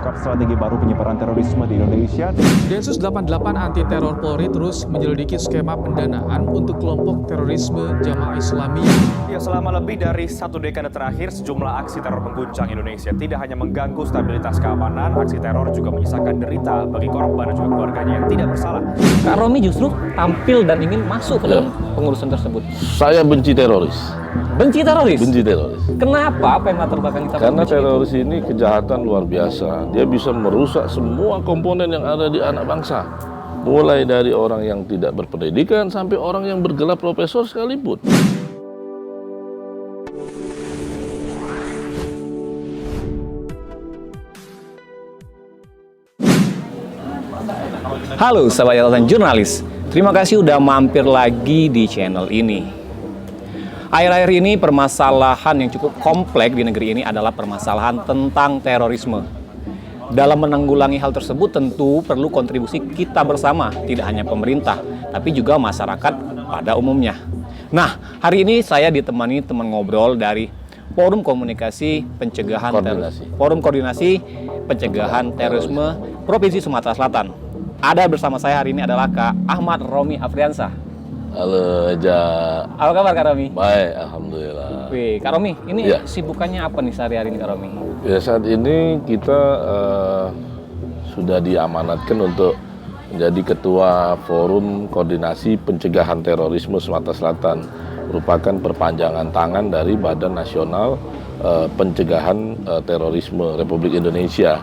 mengungkap strategi baru penyebaran terorisme di Indonesia. Densus 88 Anti Teror Polri terus menyelidiki skema pendanaan untuk kelompok terorisme Jamaah Islamiyah. Ya, selama lebih dari 1 dekade terakhir, sejumlah aksi teror mengguncang Indonesia. Tidak hanya mengganggu stabilitas keamanan, aksi teror juga menyisakan derita bagi korban dan juga keluarganya yang tidak bersalah. Kak Romi justru tampil dan ingin masuk ke dalam pengurusan tersebut. Saya benci teroris. Benci teroris? Benci teroris. Kenapa? Apa yang latar belakang kita? Karena teroris ini kejahatan luar biasa. Dia bisa merusak semua komponen yang ada di anak bangsa. Mulai dari orang yang tidak berpendidikan sampai orang yang bergelar profesor sekalipun. Halo sahabat catatan jurnalis, terima kasih udah mampir lagi di channel ini. Akhir-akhir ini permasalahan yang cukup kompleks di negeri ini adalah permasalahan tentang terorisme. Dalam menanggulangi hal tersebut tentu perlu kontribusi kita bersama, tidak hanya pemerintah, tapi juga masyarakat pada umumnya. Nah, hari ini saya ditemani teman ngobrol dari Forum Komunikasi Pencegahan Forum Koordinasi Pencegahan Terorisme Provinsi Sumatera Selatan. Ada bersama saya hari ini adalah Kak Ahmad Romi Afriansah. Halo, Eja. Apa kabar Kak Romi? Baik, alhamdulillah. Wih, Kak Romi, ini Ya. sibukannya apa nih sehari-hari ini Kak Romi? Ya, saat ini kita sudah diamanatkan untuk menjadi Ketua Forum Koordinasi Pencegahan Terorisme Sumatera Selatan. Merupakan perpanjangan tangan dari Badan Nasional Pencegahan Terorisme Republik Indonesia.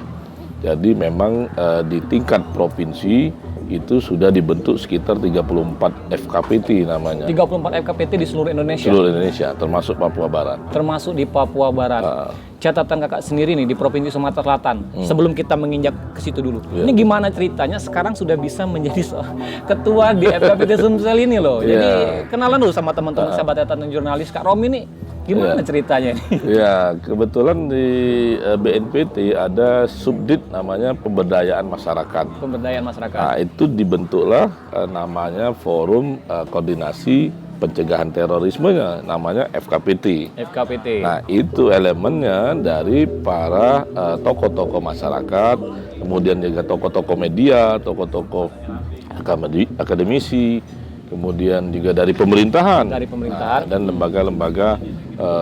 Jadi memang di tingkat provinsi itu sudah dibentuk sekitar 34 FKPT namanya. 34 FKPT di seluruh Indonesia? Seluruh Indonesia, termasuk Papua Barat. Termasuk di Papua Barat. Catatan kakak sendiri nih di Provinsi Sumatera Selatan, sebelum kita menginjak ke situ dulu. Ini gimana ceritanya sekarang sudah bisa menjadi ketua di FKPT Sumsel ini loh. Jadi kenalan dulu sama teman-teman sahabat catatan jurnalis. Kak Romi ini gimana ceritanya ini? Ya, kebetulan di BNPT ada subdit namanya pemberdayaan masyarakat. Pemberdayaan masyarakat. Nah, itu dibentuklah namanya Forum Koordinasi Pencegahan Terorismenya, namanya FKPT. FKPT. Nah, itu elemennya dari para tokoh-tokoh masyarakat, kemudian juga tokoh-tokoh media, tokoh-tokoh akademisi, kemudian juga dari pemerintahan. Dari pemerintahan. Dan lembaga-lembaga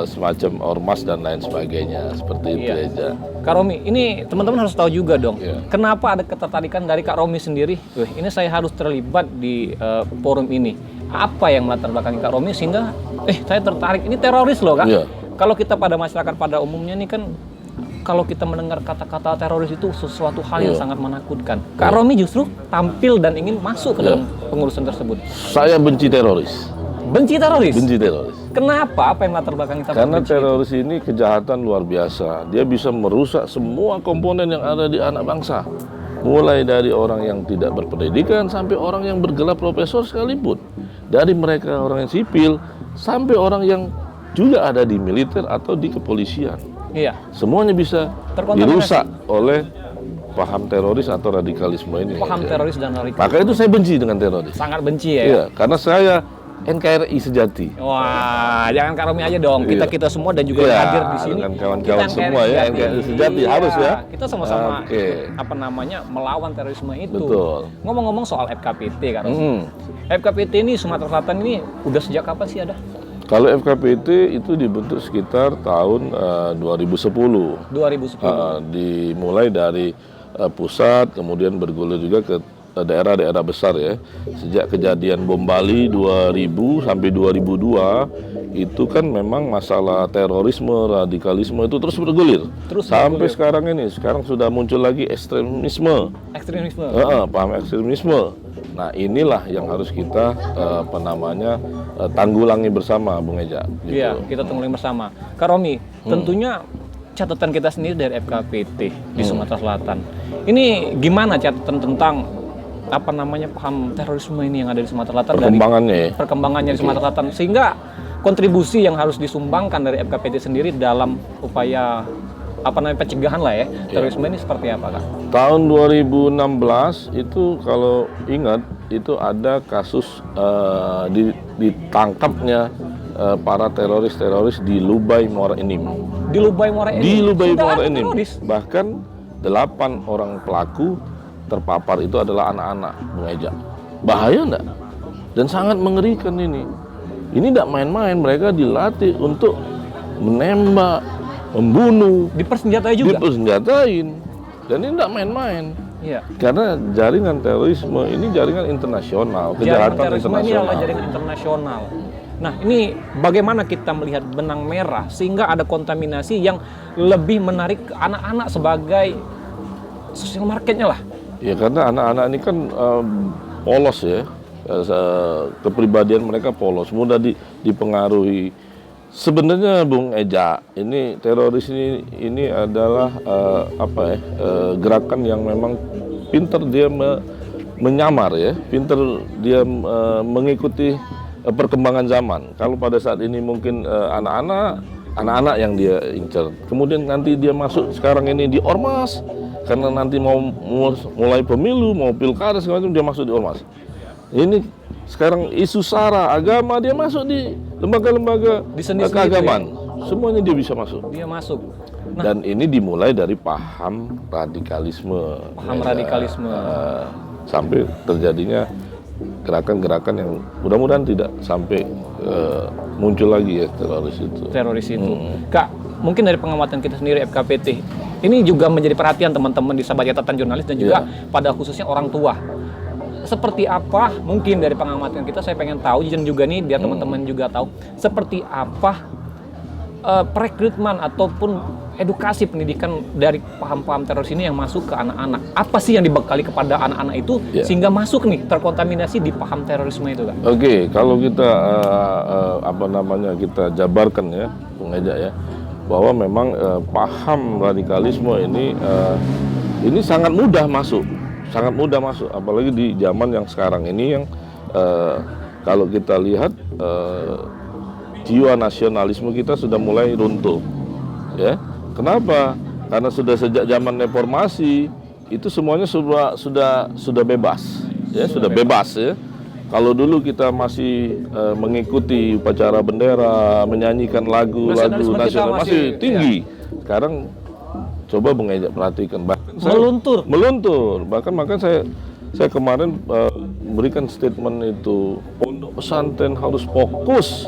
semacam ormas dan lain sebagainya, seperti itu aja. Kak Romi, ini teman-teman harus tahu juga dong, kenapa ada ketertarikan dari Kak Romi sendiri? Wih, ini saya harus terlibat di forum ini. Apa yang melatar belakangi Kak Romi sehingga saya tertarik, ini teroris loh Kak. Kalau kita pada masyarakat pada umumnya nih kan, kalau kita mendengar kata-kata teroris itu sesuatu hal yang sangat menakutkan. Kak Romi justru tampil dan ingin masuk ke dalam pengurusan tersebut. Saya benci teroris. Benci teroris? Benci teroris. Kenapa? Apa yang latar belakang kita? Karena teroris ini kejahatan luar biasa. Dia bisa merusak semua komponen yang ada di anak bangsa. Mulai dari orang yang tidak berpendidikan sampai orang yang bergelar profesor sekalipun. Dari mereka orang yang sipil sampai orang yang juga ada di militer atau di kepolisian. Iya. Semuanya bisa dirusak oleh paham teroris atau radikalisme ini. Paham teroris dan radikalisme. Maka itu saya benci dengan teroris. Sangat benci ya? Iya, karena saya NKRI sejati. Wah, jangan Kak Romi aja dong. Kita semua dan juga yang hadir di sini. Dengan kawan-kawan semua ya, NKRI sejati harus ya. Kita sama-sama melawan terorisme itu. Betul. Ngomong-ngomong soal FKPT Kak Romi. FKPT ini Sumatera Selatan ini udah sejak kapan sih ada? Kalau FKPT itu dibentuk sekitar tahun 2010. 2010. Dimulai dari pusat, kemudian bergulir juga ke daerah-daerah besar ya. Sejak kejadian bom Bali 2000 sampai 2002 itu kan memang masalah terorisme, radikalisme itu terus bergulir. Sampai sekarang ini, sekarang sudah muncul lagi ekstremisme. Ekstremisme. Paham ekstremisme. Nah, inilah yang harus kita tanggulangi bersama, Bung Eja. Gitu. Iya, kita tanggulangi bersama. Kak Romi, tentunya catatan kita sendiri dari FKPT di Sumatera Selatan. Ini gimana catatan tentang paham terorisme ini yang ada di Sumatera Selatan, perkembangannya di Sumatera Selatan, sehingga kontribusi yang harus disumbangkan dari FKPT sendiri dalam upaya pencegahan lah ya, terorisme ini seperti apa Kak? Tahun 2016 itu kalau ingat itu ada kasus ditangkapnya para teroris di Lubai Muara Enim. Di Lubai Muara Enim? Di Lubai Muara Enim. Bahkan 8 orang pelaku terpapar itu adalah anak-anak, Bung Eja. Bahaya enggak? Dan sangat mengerikan ini. Ini tidak main-main, mereka dilatih untuk menembak, membunuh, Dipersenjatai juga. dipersenjatain. Dan ini tidak main-main. Iya. Karena jaringan terorisme ini jaringan internasional, Jaringan kejahatan terorisme ini internasional. adalah jaringan internasional. Nah, ini bagaimana kita melihat benang merah sehingga ada kontaminasi yang lebih menarik ke anak-anak sebagai social marketnya lah. Ya karena anak-anak ini kan polos ya, kepribadian mereka polos, mudah dipengaruhi. Sebenarnya Bung Eja, ini teroris ini adalah gerakan yang memang pinter dia menyamar ya, pinter dia mengikuti perkembangan zaman. Kalau pada saat ini mungkin anak-anak yang dia incar, kemudian nanti dia masuk sekarang ini di ormas, karena nanti mau mulai pemilu, mau pilkada segala macam dia masuk di ormas. Ini sekarang isu sara agama dia masuk di lembaga-lembaga keagamaan, semuanya dia bisa masuk. Dia masuk. Nah, Dan ini dimulai dari paham radikalisme. paham radikalisme. Sampai terjadinya gerakan-gerakan yang mudah-mudahan tidak sampai muncul lagi ya teroris itu. Kak, mungkin dari pengamatan kita sendiri FKPT, ini juga menjadi perhatian teman-teman di Sahabat Catatan Jurnalis dan juga pada khususnya orang tua. Seperti apa mungkin dari pengamatan kita, saya pengen tahu dan juga nih biar teman-teman juga tahu seperti apa perekrutmen ataupun edukasi pendidikan dari paham-paham teroris ini yang masuk ke anak-anak. Apa sih yang dibekali kepada anak-anak itu sehingga masuk nih terkontaminasi di paham terorisme itu, Kak? Oke, kalau kita kita jabarkan ya, Bung Eja ya, bahwa memang paham radikalisme ini sangat mudah masuk. Sangat mudah masuk, apalagi di zaman yang sekarang ini yang kalau kita lihat jiwa nasionalisme kita sudah mulai runtuh, ya. Kenapa? Karena sudah sejak zaman reformasi itu semuanya sudah bebas, ya sudah bebas ya. Kalau dulu kita masih mengikuti upacara bendera, menyanyikan lagu-lagu nasional masih tinggi. Sekarang coba Bung Eja perhatikan, meluntur. Bahkan saya kemarin memberikan statement itu, pondok pesantren harus fokus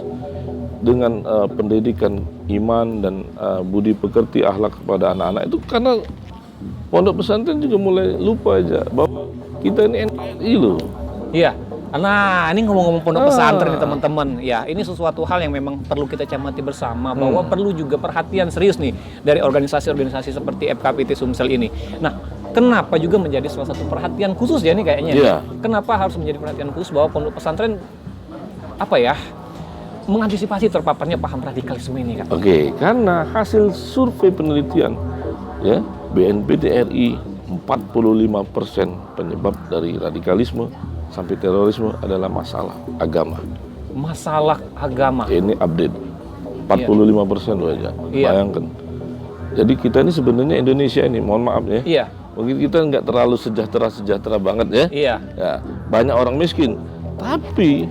dengan pendidikan iman dan budi pekerti akhlak kepada anak-anak itu, karena pondok pesantren juga mulai lupa aja bahwa kita ini NKRI loh. Iya. Nah, ini ngomong-ngomong pondok pesantren nih teman-teman. Ya, ini sesuatu hal yang memang perlu kita cermati bersama bahwa perlu juga perhatian serius nih dari organisasi-organisasi seperti FKPT Sumsel ini. Nah, kenapa juga menjadi salah satu perhatian khusus ya nih kayaknya. Iya. Kenapa harus menjadi perhatian khusus bahwa pondok pesantren mengantisipasi terpaparnya paham radikalisme ini, Kak? Oke, karena hasil survei penelitian ya BNPT RI 45% penyebab dari radikalisme sampai terorisme adalah masalah agama. Masalah agama. Ini update 45% loh aja. Iya. Bayangkan. Jadi kita ini sebenarnya Indonesia ini, mohon maaf ya. Iya. Mungkin kita nggak terlalu sejahtera banget ya. Iya. Ya, banyak orang miskin. Tapi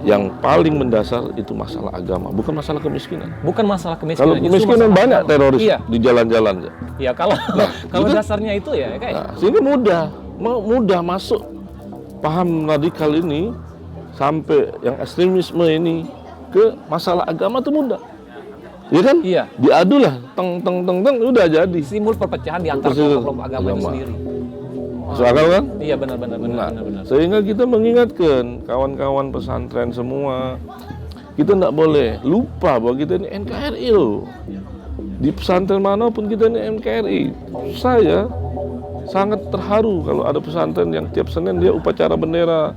yang paling mendasar itu masalah agama, bukan masalah kemiskinan. Bukan masalah kemiskinan. Kalau kemiskinan banyak teroris di jalan-jalan. Iya, kalau dasarnya itu ya kayak. Nah, sehingga mudah masuk paham radikal ini sampai yang ekstremisme ini ke masalah agama itu mudah. Iya kan? Iya. Diadu lah, teng udah jadi. Simbol perpecahan di antara kelompok agama itu sendiri. Masuk akal kan? Iya, benar. Sehingga kita mengingatkan kawan-kawan pesantren semua, kita tidak boleh lupa bahwa kita ini NKRI loh. Di pesantren manapun kita ini NKRI. Saya sangat terharu kalau ada pesantren yang tiap Senin dia upacara bendera,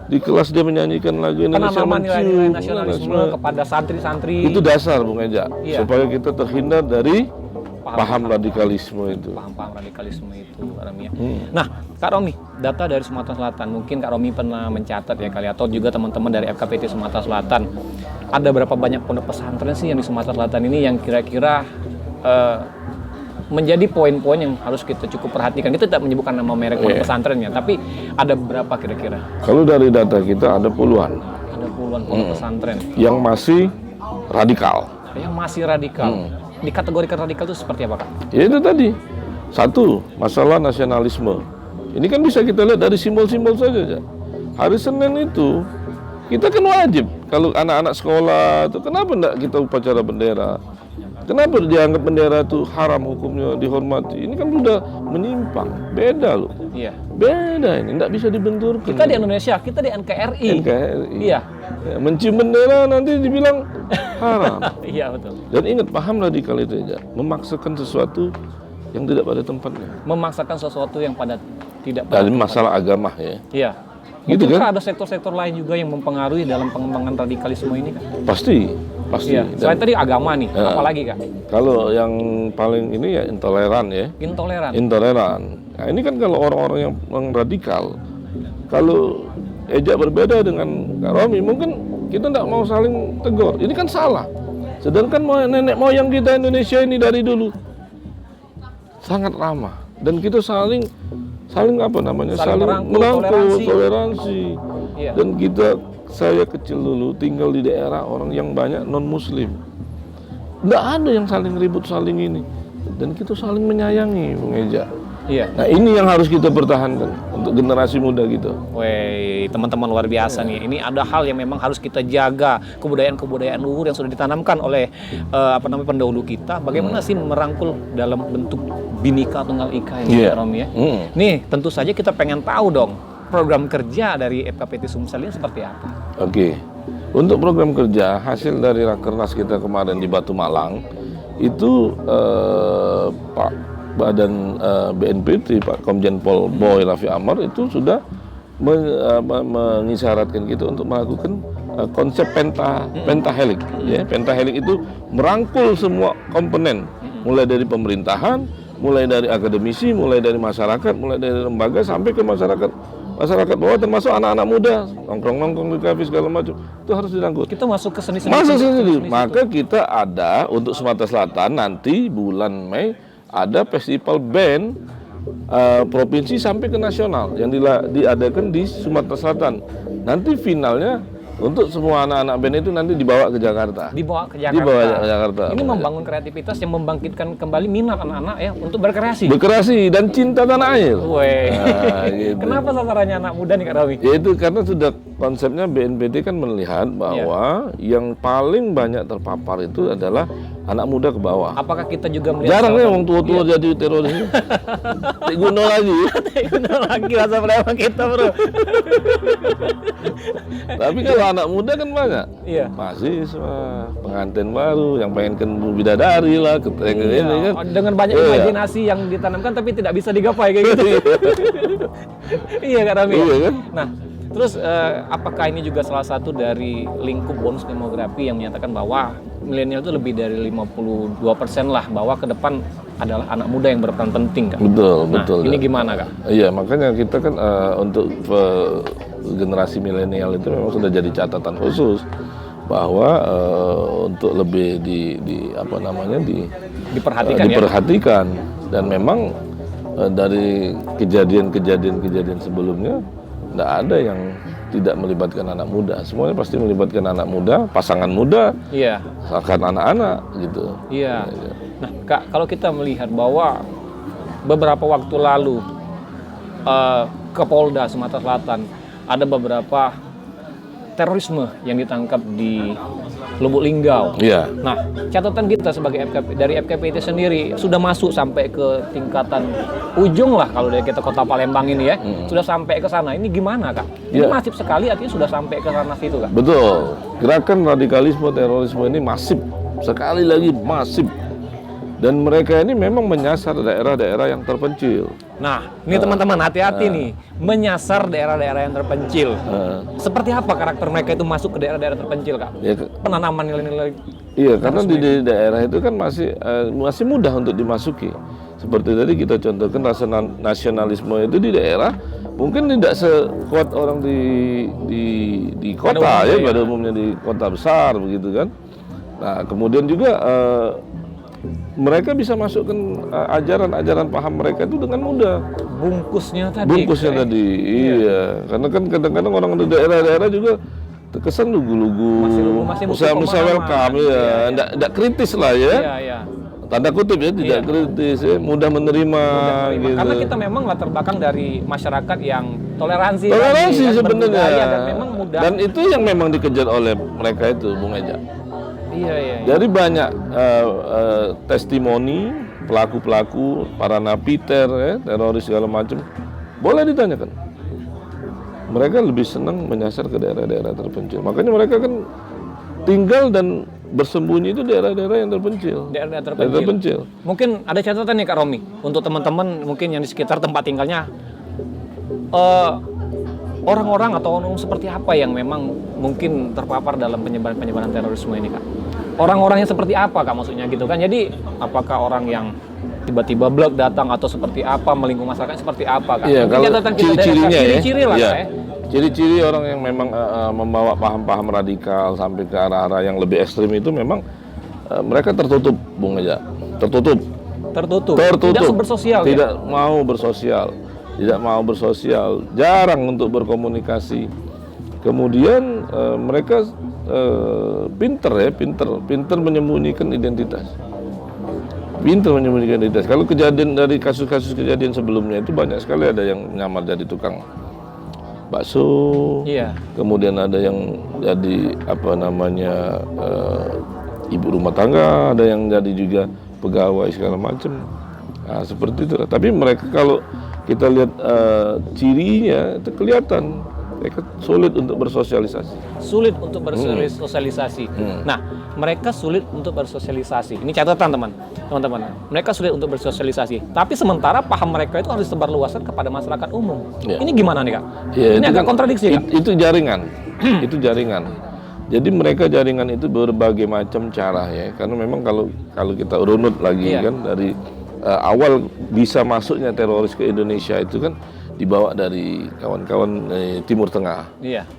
di kelas dia menyanyikan lagu Indonesia Penanaman nilai-nilai Maju, nasionalisme kepada santri-santri. itu dasar Bung Eja, supaya kita terhindar dari paham radikalisme itu. Paham radikalisme itu, Romi. Nah, Kak Romi, data dari Sumatera Selatan, mungkin Kak Romi pernah mencatat ya kali, atau juga teman-teman dari FKPT Sumatera Selatan, ada berapa banyak pondok pesantren sih yang di Sumatera Selatan ini yang kira-kira menjadi poin-poin yang harus kita cukup perhatikan. Kita tidak menyebutkan nama merek pondok pesantrennya, tapi ada berapa kira-kira? Kalau dari data kita ada puluhan. Ada puluhan pondok pesantren yang masih radikal. Yang masih radikal. Dikategorikan radikal itu seperti apa, Kak? Ya itu tadi, Satu, masalah nasionalisme. Ini kan bisa kita lihat dari simbol-simbol saja. Hari Senin itu kita kan wajib kalau anak-anak sekolah itu kenapa enggak kita upacara bendera? Kenapa dianggap bendera itu haram hukumnya dihormati? Ini kan sudah menyimpang, beda loh. Iya. Beda ini, enggak bisa dibenturkan. Kita di Indonesia, kita di NKRI. NKRI. Iya. Ya, mencium bendera nanti dibilang haram. Iya betul. Dan ingat, paham radikal itu aja, memaksakan sesuatu yang tidak pada tempatnya. Memaksakan sesuatu yang pada tidak Dari masalah agama ya. Iya. Gitu Mungkinkah kan? ada sektor-sektor lain juga yang mempengaruhi dalam pengembangan radikalisme ini kan? Pasti. Iya. Selain tadi agama nih, Ya. apalagi Kak? Kalau yang paling ini ya intoleran ya. Intoleran. Intoleran. Nah, ini kan kalau orang-orang yang radikal, kalau ejak berbeda dengan Kak Romi, mungkin kita tidak mau saling tegur. Ini kan salah. Sedangkan nenek moyang kita Indonesia ini dari dulu sangat ramah dan kita saling apa namanya? Saling merangkul, toleransi. Iya. Dan saya kecil dulu tinggal di daerah orang yang banyak non-muslim. Nggak ada yang saling ribut, saling ini. Dan kita saling menyayangi, Bung Eja. Iya. Nah ini yang harus kita pertahankan untuk generasi muda gitu. Weh, teman-teman luar biasa nih. Ini ada hal yang memang harus kita jaga, kebudayaan-kebudayaan luhur yang sudah ditanamkan oleh pendahulu kita. Bagaimana sih merangkul dalam bentuk Bhinneka Tunggal Ika ini, Kak Romi ya? Nih, tentu saja kita pengen tahu dong program kerja dari FKPT Sumsel ini seperti apa? Oke. Untuk program kerja hasil dari rakernas kita kemarin di Batu Malang itu Pak Badan BNPT, Pak Komjen Pol Boy Raffi Amar itu sudah mengisyaratkan kita untuk melakukan konsep pentahelik. Ya, pentahelik itu merangkul semua komponen, mulai dari pemerintahan, mulai dari akademisi, mulai dari masyarakat, mulai dari lembaga sampai ke masyarakat bawah, termasuk anak-anak muda nongkrong di kafe segala macam, itu harus dirangkul. Kita masuk ke seni-seni. Masuk sendiri. Maka kita ada untuk Sumatera Selatan nanti bulan Mei ada festival band provinsi sampai ke nasional yang diadakan di Sumatera Selatan. Nanti finalnya untuk semua anak-anak band itu nanti dibawa ke Jakarta. Dibawa ke Jakarta. Dibawa ke Jakarta. Ini membangun kreativitas yang membangkitkan kembali minat anak-anak ya untuk berkreasi. Berkreasi dan cinta tanah air. Weh. Gitu. Kenapa sasarannya anak muda nih Kak Romi? Yaitu karena sudah konsepnya BNPT kan melihat bahwa yang paling banyak terpapar itu adalah anak muda ke bawah. Apakah kita juga melihat Jarang ya orang tua-tua jadi teroris. Tak guna lagi. Guna lagi rasa preman kita, Bro. Tapi kalau anak muda kan banyak. Iya. Mahasiswa, pengantin baru yang pengen ke bidadari lah, ke ini kan. Dengan banyak imajinasi yang ditanamkan tapi tidak bisa digapai kayak gitu. Iya Kak Rami. Iya kan? Nah, terus apakah ini juga salah satu dari lingkup bonus demografi yang menyatakan bahwa milenial itu lebih dari 52% lah, bahwa ke depan adalah anak muda yang berperan penting, Kak? Betul. Ini gimana, Kak? Iya, makanya kita kan untuk generasi milenial itu memang sudah jadi catatan khusus bahwa untuk lebih diperhatikan dan memang dari kejadian sebelumnya tidak ada yang tidak melibatkan anak muda. Semuanya pasti melibatkan anak muda, pasangan muda, Iya. akan anak-anak gitu. Iya. Nah, Kak, kalau kita melihat bahwa beberapa waktu lalu ke Polda Sumatera Selatan ada beberapa terorisme yang ditangkap di Lubuk Linggau. Iya. Nah, catatan kita sebagai dari FKPT sendiri sudah masuk sampai ke tingkatan ujung lah kalau dari kita kota Palembang ini ya. Sudah sampai ke sana. Ini gimana, Kak? Ini Iya. masif sekali artinya sudah sampai ke sana situ, Kak. Betul. Gerakan radikalisme terorisme ini masif. Sekali lagi masif. Dan mereka ini memang menyasar daerah-daerah yang terpencil. Nah, ini teman-teman hati-hati nih, menyasar daerah-daerah yang terpencil. Seperti apa karakter mereka itu masuk ke daerah-daerah terpencil, Kak? Ya, Penanaman nilai-nilai. iya, karena di daerah itu kan masih mudah untuk dimasuki. Seperti tadi kita contohkan rasa nasionalisme itu di daerah mungkin tidak sekuat orang di kota ya, pada umumnya di kota besar begitu kan. Nah, kemudian juga mereka bisa masukkan ajaran-ajaran paham mereka itu dengan mudah. Bungkusnya tadi. Iya. Karena kan kadang-kadang orang di daerah-daerah juga terkesan lugu-lugu, Masih welcome ya, enggak kritis lah ya. Iya. tanda kutip ya, tidak kritis, ya, mudah menerima. Gitu. Karena kita memang latar belakang dari masyarakat yang toleransi Toleransi sebenarnya. dan memang mudah. Dan itu yang memang dikejar oleh mereka itu, Bung Eja. Iya. Jadi banyak testimoni pelaku-pelaku, para napiter, ya, teroris segala macam, boleh ditanyakan. Mereka lebih senang menyasar ke daerah-daerah terpencil. Makanya mereka kan tinggal dan bersembunyi itu daerah-daerah yang terpencil. Daerah terpencil. Mungkin ada catatan nih Kak Romi untuk teman-teman mungkin yang di sekitar tempat tinggalnya. Orang-orang atau orang seperti apa yang memang mungkin terpapar dalam penyebaran terorisme ini, Kak? Orang-orangnya seperti apa, Kak, maksudnya gitu kan? Jadi apakah orang yang tiba-tiba blok datang atau seperti apa, melingkup masyarakat seperti apa, Kak? Iya, kalau ciri-cirinya ya. Ciri-ciri lah, ya. Kak, ya. Ciri-ciri orang yang memang membawa paham-paham radikal sampai ke arah-arah yang lebih ekstrim itu memang mereka tertutup, Bung Eja. Tertutup. Tidak bersosial. Tidak mau bersosial. Tidak mau bersosial. Jarang untuk berkomunikasi. Kemudian mereka pinter menyembunyikan identitas. Kalau kejadian dari kasus-kasus kejadian sebelumnya itu banyak sekali, ada yang nyamar jadi tukang bakso, kemudian ada yang jadi ibu rumah tangga, ada yang jadi juga pegawai segala macam. Nah, seperti itu. Tapi mereka kalau kita lihat cirinya itu kelihatan mereka sulit untuk bersosialisasi. Nah, mereka sulit untuk bersosialisasi. Ini catatan teman-teman. Mereka sulit untuk bersosialisasi. Tapi sementara paham mereka itu harus disebarluaskan kepada masyarakat umum. Ya. Ini gimana nih, Kak? Ya, ini agak kontradiksi, Kak? Itu jaringan. Itu jaringan. Jadi mereka jaringan itu berbagai macam cara ya. Karena memang kalau kita runut lagi kan dari awal bisa masuknya teroris ke Indonesia itu kan dibawa dari kawan-kawan Timur Tengah,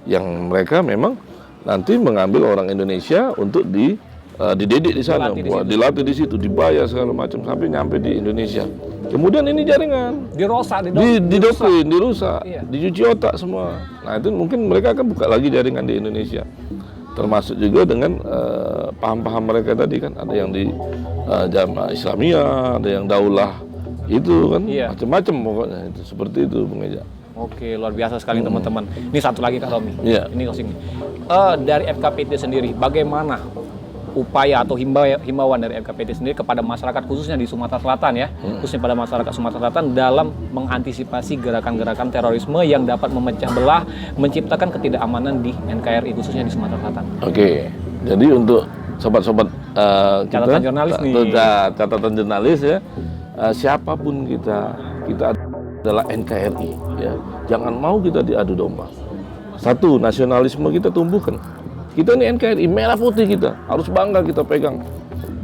yang mereka memang nanti mengambil orang Indonesia untuk dididik di sana, dilatih di situ, dibayar segala macam sampai nyampe di Indonesia. Kemudian ini jaringan didoktrin, dirusak, dicuci otak semua. Nah itu mungkin mereka akan buka lagi jaringan di Indonesia, termasuk juga dengan paham-paham mereka tadi kan, ada yang di Jamaah Islamiyah, ada yang Daulah. Itu kan macam-macam pokoknya itu, seperti itu Bung Eja. Oke, luar biasa sekali teman-teman. Ini satu lagi Kak Romi. Ini closing. Dari FKPT sendiri, bagaimana upaya atau himbauan dari FKPT sendiri kepada masyarakat khususnya di Sumatera Selatan ya, khususnya pada masyarakat Sumatera Selatan dalam mengantisipasi gerakan-gerakan terorisme yang dapat memecah belah, menciptakan ketidakamanan di NKRI khususnya di Sumatera Selatan. Oke, jadi untuk sobat-sobat catatan jurnalis nih. Catatan jurnalis ya. Siapapun kita adalah NKRI ya. Jangan mau kita diadu domba. Satu, nasionalisme kita tumbuhkan. Kita ini NKRI, merah putih kita. Harus bangga kita pegang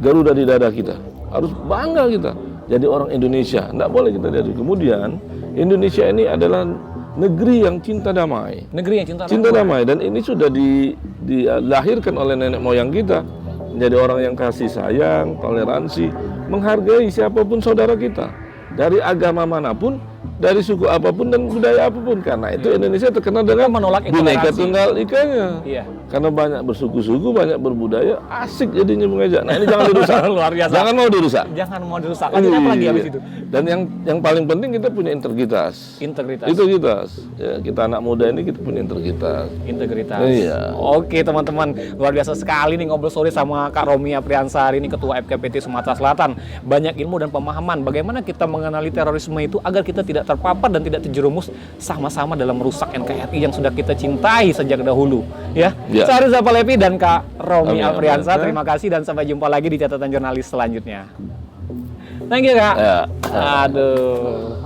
Garuda di dada kita. Harus bangga kita jadi orang Indonesia. Tidak boleh kita diadu. Kemudian Indonesia ini adalah negeri yang cinta damai. Negeri yang cinta damai. Dan ini sudah dilahirkan oleh nenek moyang kita. Menjadi orang yang kasih sayang, toleransi, menghargai siapapun saudara kita, dari agama manapun, dari suku apapun dan budaya apapun. Karena itu Indonesia terkenal dengan Bhinneka Tunggal Ikanya. Karena banyak bersuku-suku, banyak berbudaya, asik jadinya Bung Eja. Nah ini jangan dirusak. Luar biasa. Jangan mau dirusak. Lanjut apa lagi habis itu? Dan yang paling penting kita punya integritas. Ya, kita anak muda ini kita punya integritas. Iya. Oke teman-teman, luar biasa sekali nih ngobrol sore sama Kak Romi Apriansari ini Ketua FKPT Sumatera Selatan. Banyak ilmu dan pemahaman bagaimana kita mengenali terorisme itu agar kita tidak terpapar dan tidak terjerumus sama-sama dalam merusak NKRI yang sudah kita cintai sejak dahulu. Ya. Saya Rizal Palevi dan Kak Romi Apriansa. Terima kasih dan sampai jumpa lagi di catatan jurnalis selanjutnya. Thank you, Kak. Aduh.